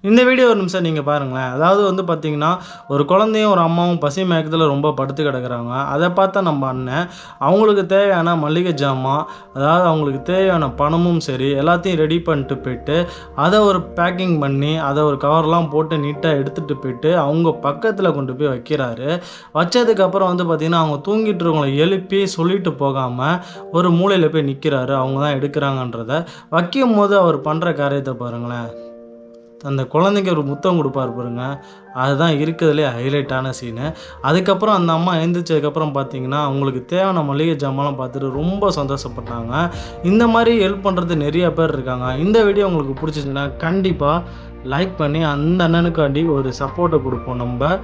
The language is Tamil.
இந்த வீடியோ ஒரு நிமிஷம் நீங்கள் பாருங்களேன். அதாவது வந்து பார்த்தீங்கன்னா, ஒரு குழந்தையும் ஒரு அம்மாவும் பசி மயக்கத்தில ரொம்ப படுத்து கிடக்குறாங்க. அதை பார்த்தா நம்ம அண்ணன் அவங்களுக்கு தேவையான மளிகை ஜாமான், அதாவது அவங்களுக்கு தேவையான பணமும் சரி எல்லாத்தையும் ரெடி பண்ணிட்டு போயிட்டு, அதை ஒரு பேக்கிங் பண்ணி அதை ஒரு கவர்லாம் போட்டு நீட்டாக எடுத்துகிட்டு போயிட்டு அவங்க பக்கத்தில் கொண்டு போய் வைக்கிறாரு. வச்சதுக்கப்புறம் வந்து பார்த்திங்கன்னா, அவங்க தூங்கிட்டு இருக்கவங்கள எழுப்பி சொல்லிட்டு போகாமல் ஒரு மூலையில் போய் நிற்கிறாரு. அவங்க தான் எடுக்கிறாங்கன்றத. வைக்கும்போது அவர் பண்ணுற காரியத்தை பாருங்களேன். அந்த குழந்தைக்கு ஒரு முத்தம் கொடுப்பார் பாருங்க. அதுதான் இருக்கிறதுலே ஹைலைட்டான சீனு. அதுக்கப்புறம் அந்த அம்மா எழுந்திரிச்சதுக்கப்புறம் பார்த்தீங்கன்னா, அவங்களுக்கு தேவையான மளிகை ஜாமான்லாம் பார்த்துட்டு ரொம்ப சந்தோஷப்பட்டாங்க. இந்த மாதிரி ஹெல்ப் பண்ணுறது நிறைய பேர் இருக்காங்க. இந்த வீடியோ உங்களுக்கு பிடிச்சிச்சுன்னா கண்டிப்பாக லைக் பண்ணி அந்த அண்ணனுக்காண்டி ஒரு சப்போர்ட்டை கொடுப்போம் நம்ம.